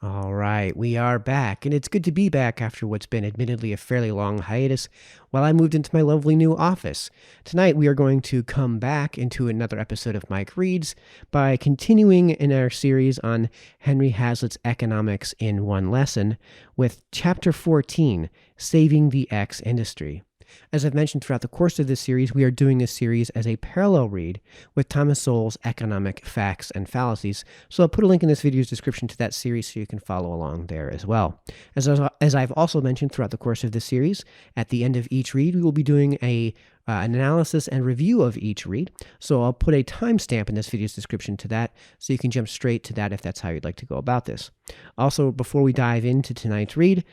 All right, we are back, and it's good to be back after what's been admittedly a fairly long hiatus while I moved into my lovely new office. Tonight, we are going to come back into another episode of Mike Reads by continuing in our series on Henry Hazlitt's Economics in One Lesson with Chapter 14, Saving the X Industry. As I've mentioned throughout the course of this series, we are doing this series as a parallel read with Thomas Sowell's Economic Facts and Fallacies, so I'll put a link in this video's description to that series so you can follow along there as well. As I've also mentioned throughout the course of this series, at the end of each read, we will be doing an analysis and review of each read, so I'll put a timestamp in this video's description to that, so you can jump straight to that if that's how you'd like to go about this. Also, before we dive into tonight's read,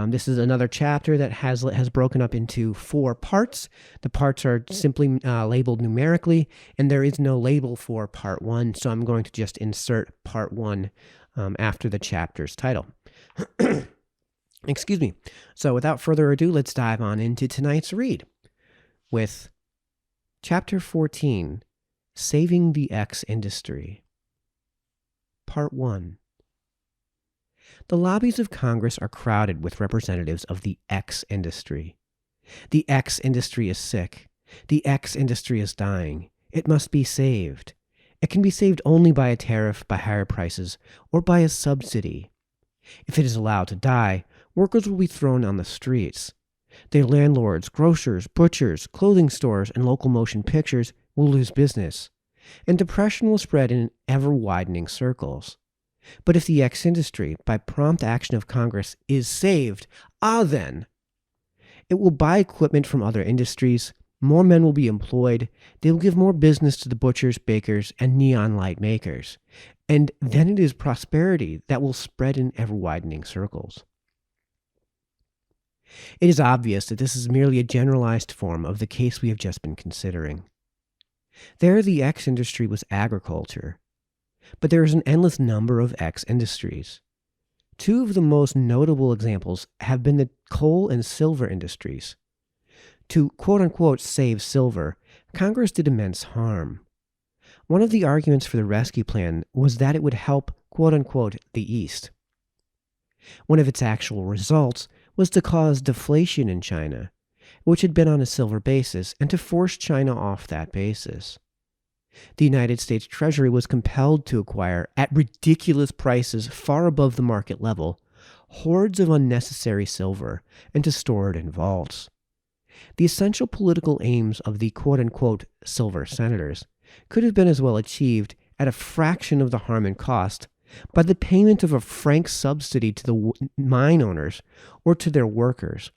this is another chapter that Hazlitt has broken up into 4 parts. The parts are simply labeled numerically, and there is no label for part 1, so I'm going to just insert part 1 after the chapter's title. Excuse me. So without further ado, let's dive on into tonight's read with Chapter 14, Saving the X Industry. Part 1. The lobbies of Congress are crowded with representatives of the X industry. The X industry is sick. The X industry is dying. It must be saved. It can be saved only by a tariff, by higher prices, or by a subsidy. If it is allowed to die, workers will be thrown on the streets. Their landlords, grocers, butchers, clothing stores, and local motion pictures will lose business, and depression will spread in ever-widening circles. But if the X industry, by prompt action of Congress, is saved, then it will buy equipment from other industries, more men will be employed, they will give more business to the butchers, bakers, and neon light makers, and then it is prosperity that will spread in ever-widening circles. It is obvious that this is merely a generalized form of the case we have just been considering. There, the X industry was agriculture, but there is an endless number of X industries. 2 of the most notable examples have been the coal and silver industries. To quote-unquote save silver, Congress did immense harm. One of the arguments for the rescue plan was that it would help quote-unquote the East. One of its actual results was to cause deflation in China, which had been on a silver basis, and to force China off that basis. The United States Treasury was compelled to acquire, at ridiculous prices far above the market level, hordes of unnecessary silver and to store it in vaults. The essential political aims of the quote-unquote silver senators could have been as well achieved at a fraction of the harm and cost by the payment of a frank subsidy to the mine owners or to their workers.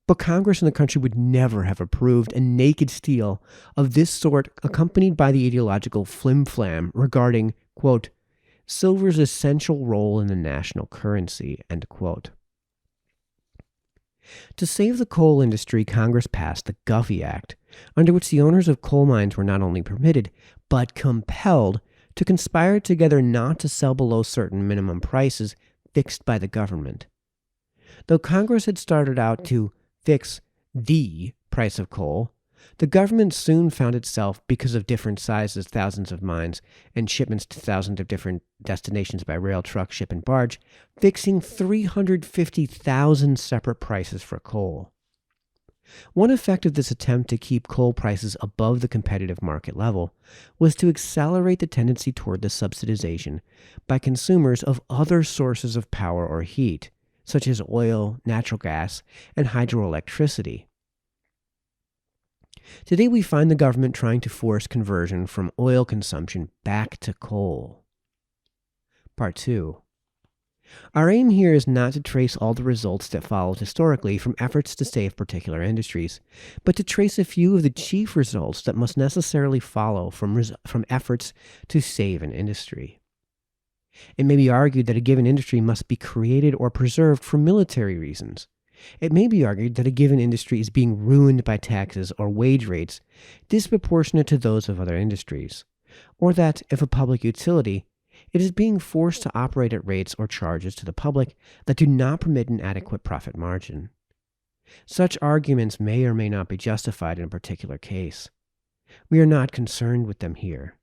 But Congress and the country would never have approved a naked steal of this sort accompanied by the ideological flim-flam regarding, quote, silver's essential role in the national currency, end quote. To save the coal industry, Congress passed the Guffey Act, under which the owners of coal mines were not only permitted, but compelled to conspire together not to sell below certain minimum prices fixed by the government. Though Congress had started out to fix the price of coal, the government soon found itself, because of different sizes, thousands of mines, and shipments to thousands of different destinations by rail, truck, ship, and barge, fixing 350,000 separate prices for coal. One effect of this attempt to keep coal prices above the competitive market level was to accelerate the tendency toward the subsidization by consumers of other sources of power or heat, such as oil, natural gas, and hydroelectricity. Today we find the government trying to force conversion from oil consumption back to coal. Part 2. Our aim here is not to trace all the results that followed historically from efforts to save particular industries, but to trace a few of the chief results that must necessarily follow from efforts to save an industry. It may be argued that a given industry must be created or preserved for military reasons. It may be argued that a given industry is being ruined by taxes or wage rates disproportionate to those of other industries, or that, if a public utility, it is being forced to operate at rates or charges to the public that do not permit an adequate profit margin. Such arguments may or may not be justified in a particular case. We are not concerned with them here.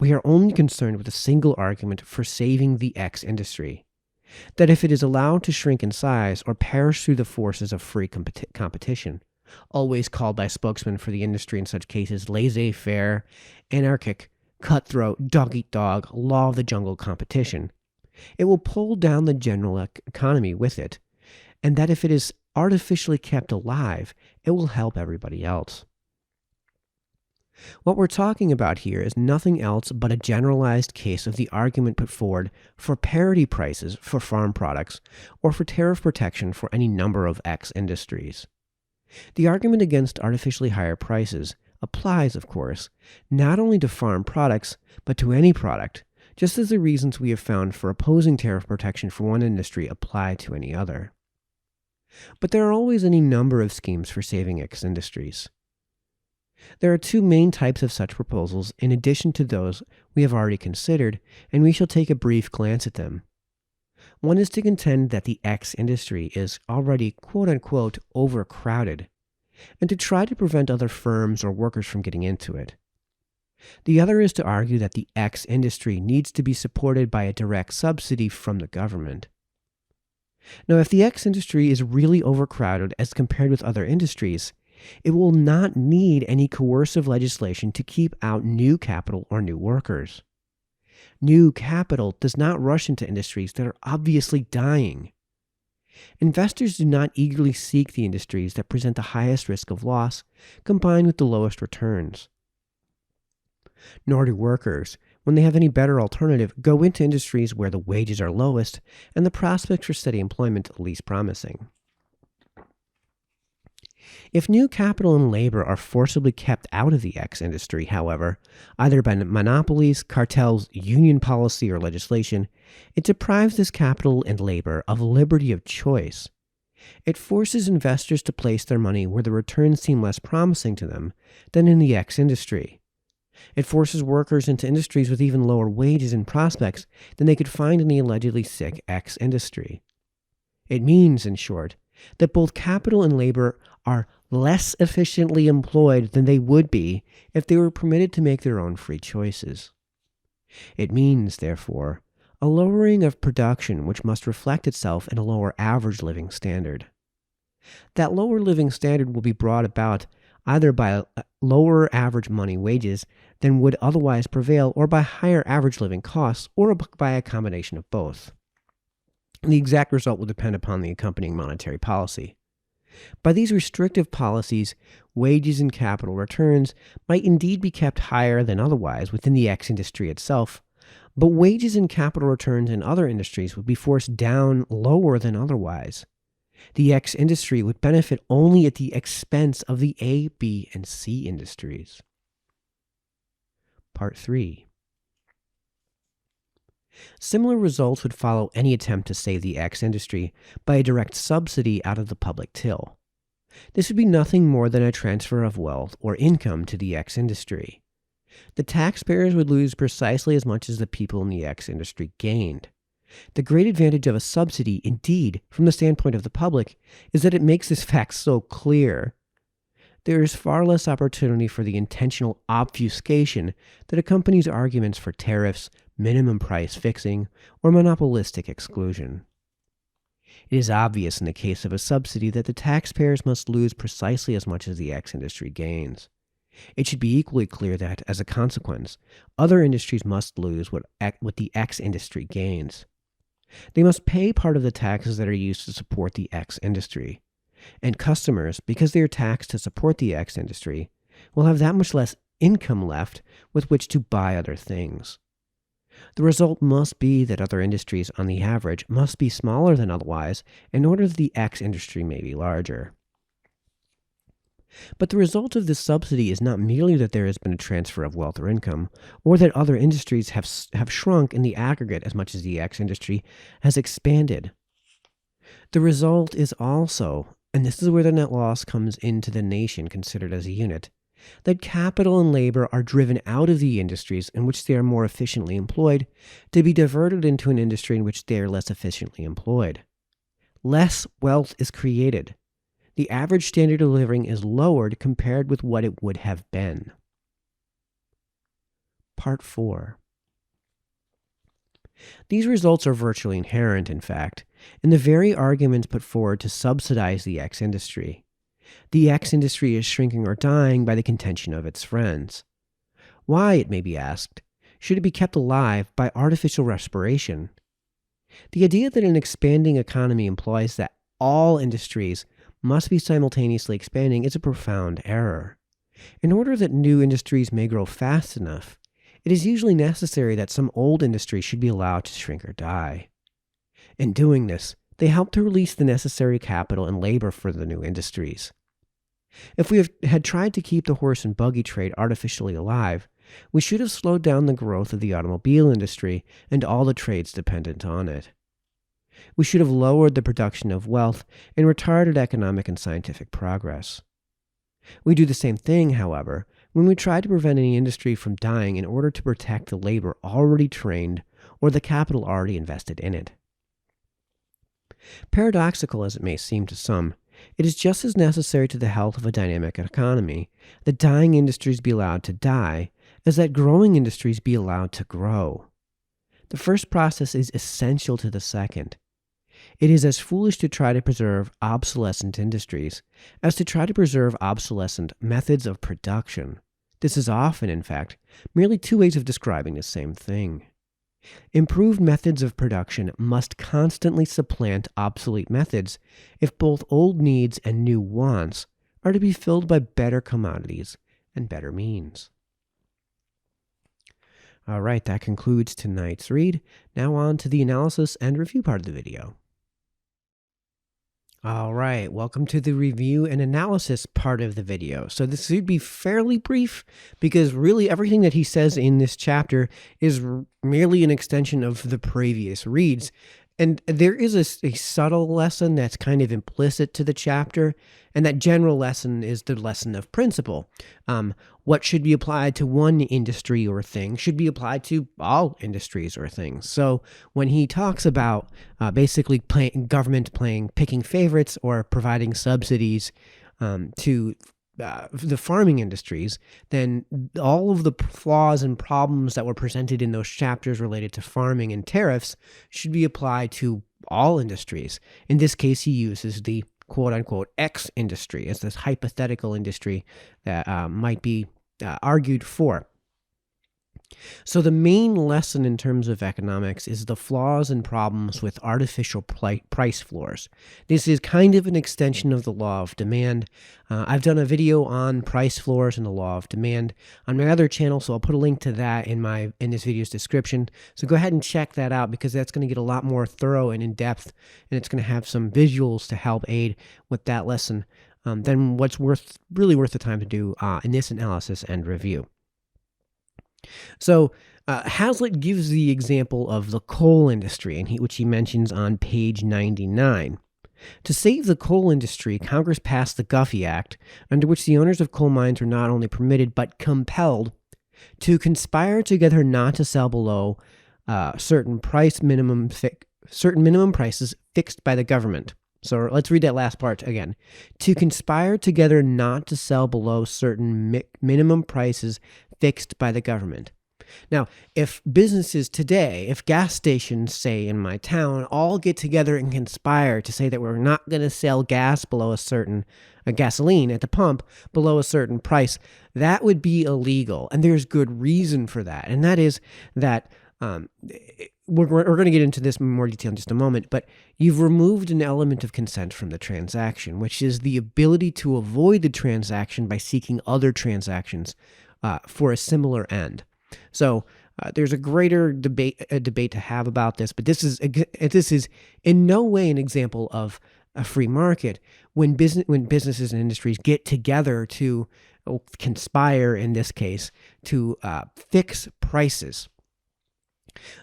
We are only concerned with a single argument for saving the X industry. that if it is allowed to shrink in size or perish through the forces of free competition, always called by spokesmen for the industry in such cases laissez-faire, anarchic, cutthroat, dog-eat-dog, law of the jungle competition, it will pull down the general economy with it, and that if it is artificially kept alive, it will help everybody else. What we're talking about here is nothing else but a generalized case of the argument put forward for parity prices for farm products or for tariff protection for any number of X industries. The argument against artificially higher prices applies, of course, not only to farm products, but to any product, just as the reasons we have found for opposing tariff protection for one industry apply to any other. But there are always any number of schemes for saving X industries. There are two main types of such proposals in addition to those we have already considered, and we shall take a brief glance at them. One is to contend that the X industry is already quote-unquote overcrowded, and to try to prevent other firms or workers from getting into it. The other is to argue that the X industry needs to be supported by a direct subsidy from the government. Now, if the X industry is really overcrowded as compared with other industries, it will not need any coercive legislation to keep out new capital or new workers. New capital does not rush into industries that are obviously dying. Investors do not eagerly seek the industries that present the highest risk of loss combined with the lowest returns. Nor do workers, when they have any better alternative, go into industries where the wages are lowest and the prospects for steady employment least promising. If new capital and labor are forcibly kept out of the X industry, however, either by monopolies, cartels, union policy, or legislation, it deprives this capital and labor of liberty of choice. It forces investors to place their money where the returns seem less promising to them than in the X industry. It forces workers into industries with even lower wages and prospects than they could find in the allegedly sick X industry. It means, in short, that both capital and labor are less efficiently employed than they would be if they were permitted to make their own free choices. It means, therefore, a lowering of production which must reflect itself in a lower average living standard. That lower living standard will be brought about either by lower average money wages than would otherwise prevail, or by higher average living costs, or by a combination of both. The exact result will depend upon the accompanying monetary policy. By these restrictive policies, wages and capital returns might indeed be kept higher than otherwise within the X industry itself, but wages and capital returns in other industries would be forced down lower than otherwise. The X industry would benefit only at the expense of the A, B, and C industries. Part 3. Similar results would follow any attempt to save the X industry by a direct subsidy out of the public till. This would be nothing more than a transfer of wealth or income to the X industry. The taxpayers would lose precisely as much as the people in the X industry gained. The great advantage of a subsidy, indeed, from the standpoint of the public, is that it makes this fact so clear. There is far less opportunity for the intentional obfuscation that accompanies arguments for tariffs, minimum price fixing, or monopolistic exclusion. It is obvious in the case of a subsidy that the taxpayers must lose precisely as much as the X industry gains. It should be equally clear that, as a consequence, other industries must lose what the X industry gains. They must pay part of the taxes that are used to support the X industry. And customers, because they are taxed to support the X industry, will have that much less income left with which to buy other things. The result must be that other industries, on the average, must be smaller than otherwise in order that the X industry may be larger. But the result of this subsidy is not merely that there has been a transfer of wealth or income, or that other industries have shrunk in the aggregate as much as the X industry has expanded. The result is also, and this is where the net loss comes into the nation considered as a unit, that capital and labor are driven out of the industries in which they are more efficiently employed to be diverted into an industry in which they are less efficiently employed. Less wealth is created. The average standard of living is lowered compared with what it would have been. Part 4. These results are virtually inherent, in fact, in the very arguments put forward to subsidize the X industry. The X industry is shrinking or dying by the contention of its friends. Why, it may be asked, should it be kept alive by artificial respiration? The idea that an expanding economy implies that all industries must be simultaneously expanding is a profound error. In order that new industries may grow fast enough, it is usually necessary that some old industry should be allowed to shrink or die. In doing this, they help to release the necessary capital and labor for the new industries. If we had tried to keep the horse and buggy trade artificially alive, we should have slowed down the growth of the automobile industry and all the trades dependent on it. We should have lowered the production of wealth and retarded economic and scientific progress. We do the same thing, however, when we try to prevent any industry from dying in order to protect the labor already trained or the capital already invested in it. Paradoxical as it may seem to some, it is just as necessary to the health of a dynamic economy that dying industries be allowed to die as that growing industries be allowed to grow. The first process is essential to the second. It is as foolish to try to preserve obsolescent industries as to try to preserve obsolescent methods of production. This is often, in fact, merely two ways of describing the same thing. Improved methods of production must constantly supplant obsolete methods if both old needs and new wants are to be filled by better commodities and better means. All right, that concludes tonight's read. Now on to the analysis and review part of the video. All right, welcome to the review and analysis part of the video. So this should be fairly brief because really everything that he says in this chapter is merely an extension of the previous reads. And there is a subtle lesson that's kind of implicit to the chapter, and that general lesson is the lesson of principle. What should be applied to one industry or thing should be applied to all industries or things. So when he talks about basically government picking favorites or providing subsidies to the farming industries, then all of the flaws and problems that were presented in those chapters related to farming and tariffs should be applied to all industries. In this case, he uses the quote-unquote X industry as this hypothetical industry that might be argued for. So the main lesson in terms of economics is the flaws and problems with artificial price floors. This is kind of an extension of the law of demand. I've done a video on price floors and the law of demand on my other channel, so I'll put a link to that in this video's description. So go ahead and check that out because that's going to get a lot more thorough and in-depth, and it's going to have some visuals to help aid with that lesson than what's really worth the time to do in this analysis and review. So Hazlitt gives the example of the coal industry, which he mentions on page 99. To save the coal industry, Congress passed the Guffey Act, under which the owners of coal mines were not only permitted but compelled to conspire together not to sell below certain minimum prices fixed by the government. So let's read that last part again. To conspire together not to sell below certain minimum prices fixed by the government. Now, if businesses today, if gas stations, say in my town, all get together and conspire to say that we're not going to sell gas below gasoline at the pump below a certain price, that would be illegal. And there's good reason for that. And that is that we're going to get into this in more detail in just a moment, but you've removed an element of consent from the transaction, which is the ability to avoid the transaction by seeking other transactions for a similar end. So there's a greater debate to have about this, but this is in no way an example of a free market when businesses and industries get together to conspire, in this case, to fix prices.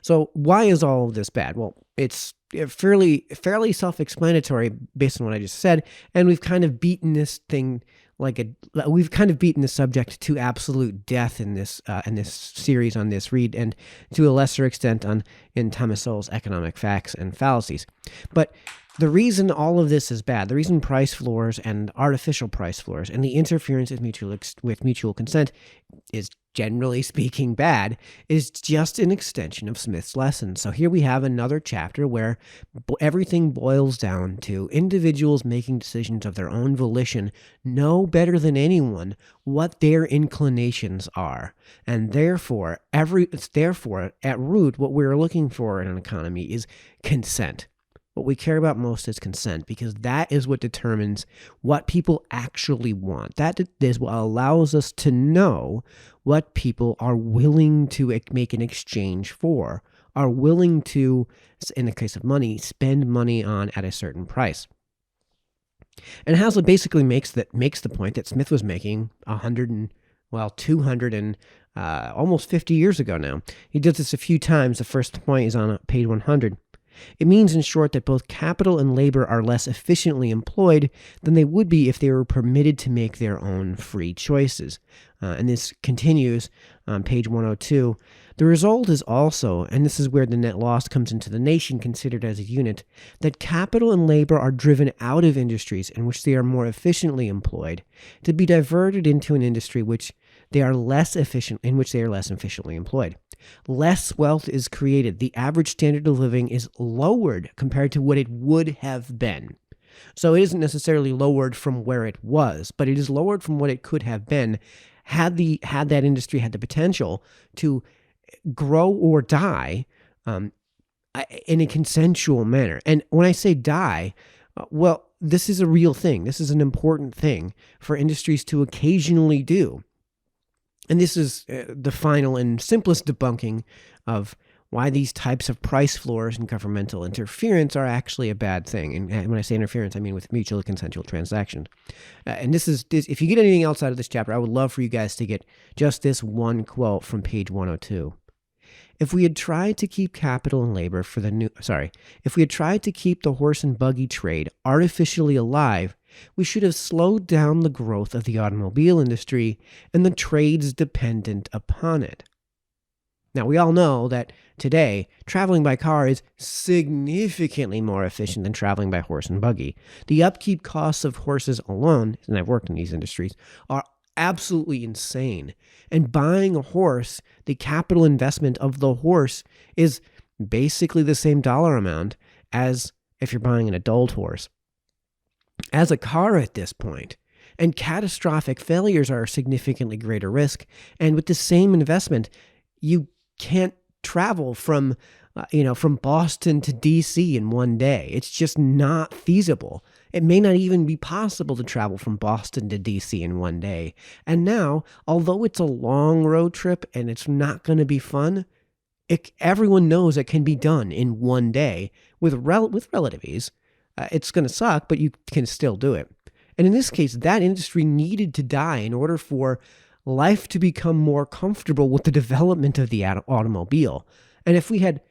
So why is all of this bad? Well, it's fairly self-explanatory based on what I just said, and we've kind of beaten this thing we've kind of beaten the subject to absolute death in this series on this read, and to a lesser extent in Thomas Sowell's Economic Facts and Fallacies. But the reason all of this is bad, the reason price floors and artificial price floors and the interference with mutual consent is generally speaking bad, is just an extension of Smith's lesson. So here we have another chapter where everything boils down to individuals making decisions of their own volition know better than anyone what their inclinations are. And therefore, at root, what we're looking for in an economy is consent. What we care about most is consent, because that is what determines what people actually want. That is what allows us to know what people are willing to make an exchange for, are willing to, in the case of money, spend money on at a certain price. And Hazlitt basically makes the point that Smith was making 200 and almost 50 years ago now. He does this a few times. The first point is on page 100. It means, in short, that both capital and labor are less efficiently employed than they would be if they were permitted to make their own free choices. And this continues on page 102. The result is also, and this is where the net loss comes into the nation considered as a unit, that capital and labor are driven out of industries in which they are more efficiently employed to be diverted into an industry in which they are less efficiently employed. Less wealth is created. The average standard of living is lowered compared to what it would have been. So it isn't necessarily lowered from where it was, but it is lowered from what it could have been had that industry had the potential to grow or die in a consensual manner. And when I say die, well, this is a real thing. This is an important thing for industries to occasionally do. And this is the final and simplest debunking of why these types of price floors and governmental interference are actually a bad thing. And when I say interference, I mean with mutually consensual transactions. And this is, if you get anything else out of this chapter, I would love for you guys to get just this one quote from page 102. If we had tried to keep capital and labor if we had tried to keep the horse and buggy trade artificially alive, we should have slowed down the growth of the automobile industry and the trades dependent upon it. Now, we all know that today, traveling by car is significantly more efficient than traveling by horse and buggy. The upkeep costs of horses alone, and I've worked in these industries, are absolutely insane. And buying a horse, the capital investment of the horse is basically the same dollar amount as if you're buying an adult horse. As a car at this point, and catastrophic failures are a significantly greater risk. And with the same investment, you can't travel from Boston to DC in one day. It's just not feasible. It may not even be possible to travel from Boston to DC in one day. And now, although it's a long road trip and it's not going to be fun, everyone knows it can be done in one day with relative ease. It's going to suck, but you can still do it. And in this case, that industry needed to die in order for life to become more comfortable with the development of the automobile. And if we had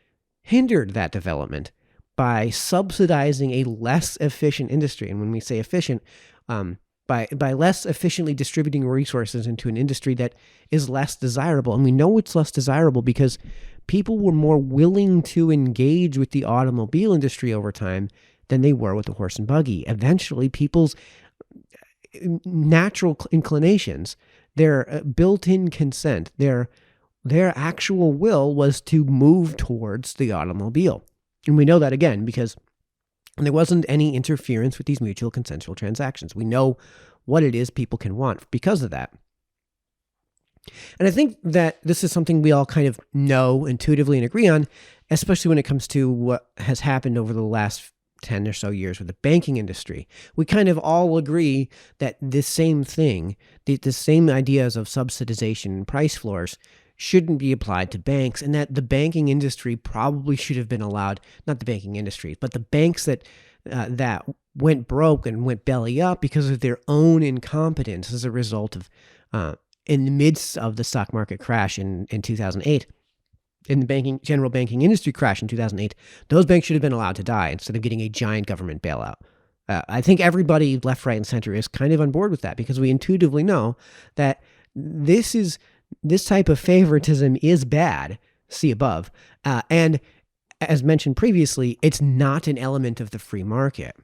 hindered that development by subsidizing a less efficient industry, and when we say efficient, by less efficiently distributing resources into an industry that is less desirable, and we know it's less desirable because people were more willing to engage with the automobile industry over time than they were with the horse and buggy. Eventually, people's natural inclinations, their built-in consent, their actual will was to move towards the automobile. And we know that, again, because there wasn't any interference with these mutual consensual transactions. We know what it is people can want because of that. And I think that this is something we all kind of know intuitively and agree on, especially when it comes to what has happened over the last 10 or so years with the banking industry. We kind of all agree that this same thing, the same ideas of subsidization and price floors shouldn't be applied to banks, and that the banking industry probably should have been allowed, not the banking industry, but the banks that went broke and went belly up because of their own incompetence as a result of, in the midst of the stock market crash in 2008, in the general banking industry crash in 2008, those banks should have been allowed to die instead of getting a giant government bailout. I think everybody left, right, and center is kind of on board with that because we intuitively know that this type of favoritism is bad, see above, and as mentioned previously, it's not an element of the free market.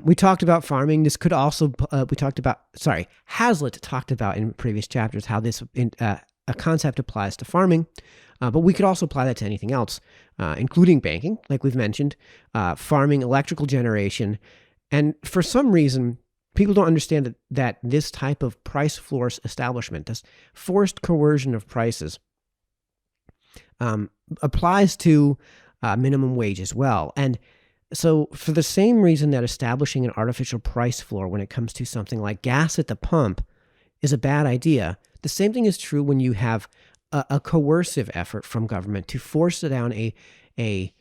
We talked about farming. This could also, Hazlitt talked about in previous chapters how this concept applies to farming, but we could also apply that to anything else, including banking, like we've mentioned, farming, electrical generation. And for some reason, people don't understand that this type of price floor establishment, this forced coercion of prices, applies to minimum wage as well. And so for the same reason that establishing an artificial price floor when it comes to something like gas at the pump is a bad idea, the same thing is true when you have a coercive effort from government to force down a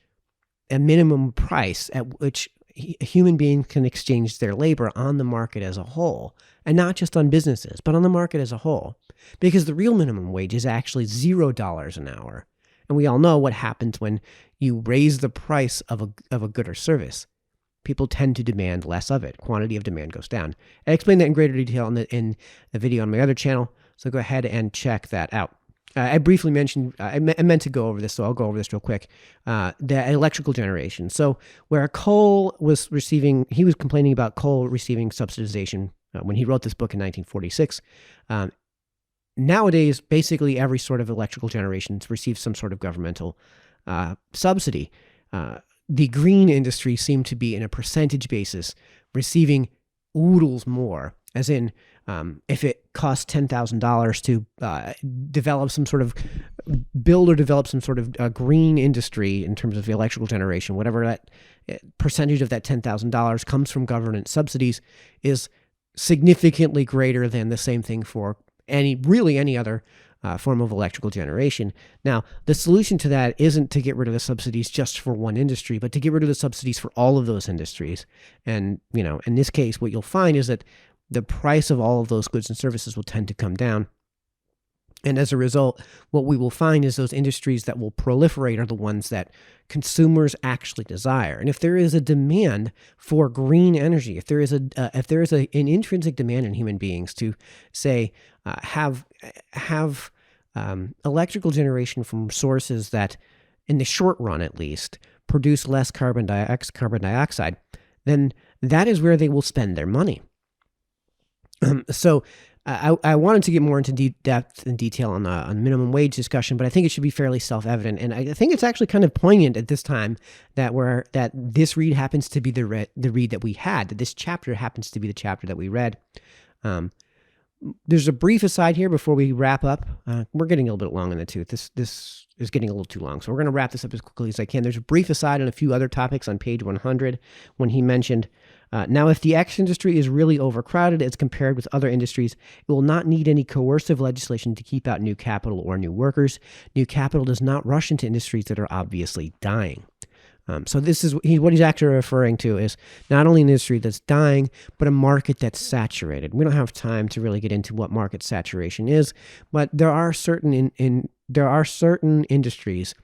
minimum price at which human beings can exchange their labor on the market as a whole, and not just on businesses, but on the market as a whole. Because the real minimum wage is actually $0 an hour. And we all know what happens when you raise the price of a good or service. People tend to demand less of it. Quantity of demand goes down. I explained that in greater detail in the video on my other channel, so go ahead and check that out. I briefly mentioned, I meant to go over this, so I'll go over this real quick. The electrical generation. So where coal was receiving, he was complaining about coal receiving subsidization when he wrote this book in 1946. Nowadays, basically every sort of electrical generation receives some sort of governmental subsidy. The green industry seemed to be, in a percentage basis, receiving oodles more, as in if it costs $10,000 to develop some sort of green industry in terms of the electrical generation, whatever that percentage of that $10,000 comes from government subsidies is significantly greater than the same thing for any other form of electrical generation. Now, the solution to that isn't to get rid of the subsidies just for one industry, but to get rid of the subsidies for all of those industries. And, in this case, what you'll find is that the price of all of those goods and services will tend to come down. And as a result, what we will find is those industries that will proliferate are the ones that consumers actually desire. And if there is a demand for green energy, if there is an intrinsic demand in human beings to, say, have electrical generation from sources that, in the short run at least, produce less carbon dioxide, then that is where they will spend their money. So I wanted to get more into depth and detail on minimum wage discussion, but I think it should be fairly self-evident, and I think it's actually kind of poignant at this time that this read happens to be the read that we had, that this chapter happens to be the chapter that we read. There's a brief aside here before we wrap up. We're getting a little bit long in the tooth. This is getting a little too long, so we're going to wrap this up as quickly as I can. There's a brief aside on a few other topics on page 100 when he mentioned, now if the X industry is really overcrowded as compared with other industries, it will not need any coercive legislation to keep out new capital or new workers. New capital does not rush into industries that are obviously dying. So this is what he's actually referring to is not only an industry that's dying, but a market that's saturated. We don't have time to really get into what market saturation is, but there are certain industries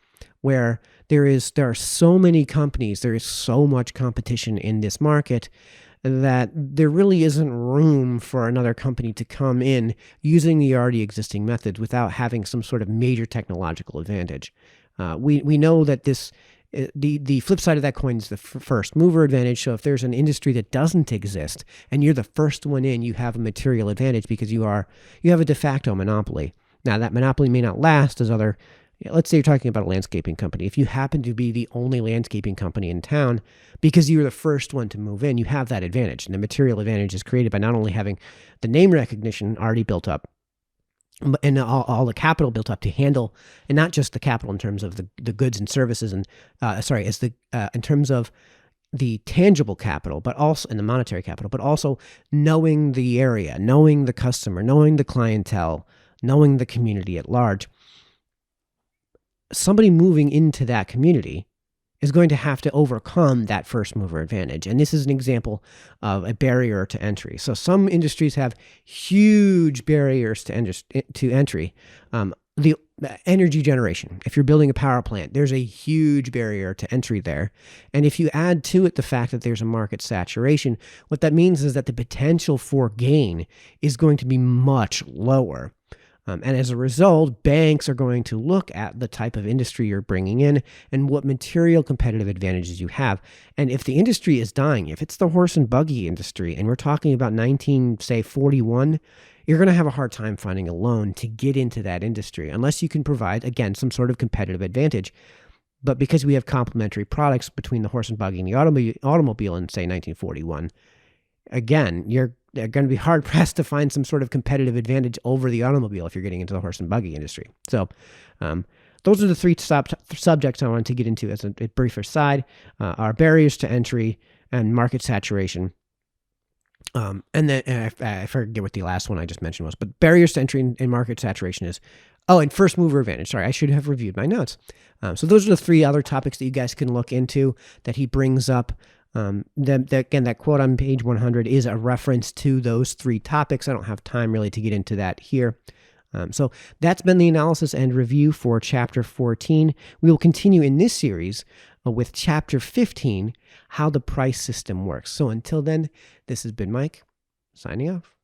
where there are so many companies, there is so much competition in this market that there really isn't room for another company to come in using the already existing methods without having some sort of major technological advantage. We know that the flip side of that coin is the first mover advantage. So if there's an industry that doesn't exist and you're the first one in, you have a material advantage because you have a de facto monopoly. Now that monopoly may not last as let's say you're talking about a landscaping company. If you happen to be the only landscaping company in town because you were the first one to move in, you have that advantage. And the material advantage is created by not only having the name recognition already built up, and all the capital built up to handle, and not just the capital in terms of the goods and services, and in terms of the tangible capital, but also in the monetary capital, but also knowing the area, knowing the customer, knowing the clientele, knowing the community at large. Somebody moving into that community is going to have to overcome that first mover advantage. And this is an example of a barrier to entry. So some industries have huge barriers to entry. The energy generation, if you're building a power plant, there's a huge barrier to entry there. And if you add to it the fact that there's a market saturation, what that means is that the potential for gain is going to be much lower. And as a result, banks are going to look at the type of industry you're bringing in and what material competitive advantages you have. And if the industry is dying, if it's the horse and buggy industry, and we're talking about 1941, you're going to have a hard time finding a loan to get into that industry unless you can provide, again, some sort of competitive advantage. But because we have complementary products between the horse and buggy and the automobile in, say, 1941, again, you're going to be hard-pressed to find some sort of competitive advantage over the automobile if you're getting into the horse and buggy industry. So those are the three subjects I wanted to get into as a brief aside, are barriers to entry and market saturation. And then I forget what the last one I just mentioned was, but barriers to entry and market saturation is, and first mover advantage. Sorry, I should have reviewed my notes. So those are the three other topics that you guys can look into that he brings up. Again, that quote on page 100 is a reference to those three topics. I don't have time really to get into that here. So that's been the analysis and review for Chapter 14. We will continue in this series with Chapter 15, how the price system works. So until then, this has been Mike, signing off.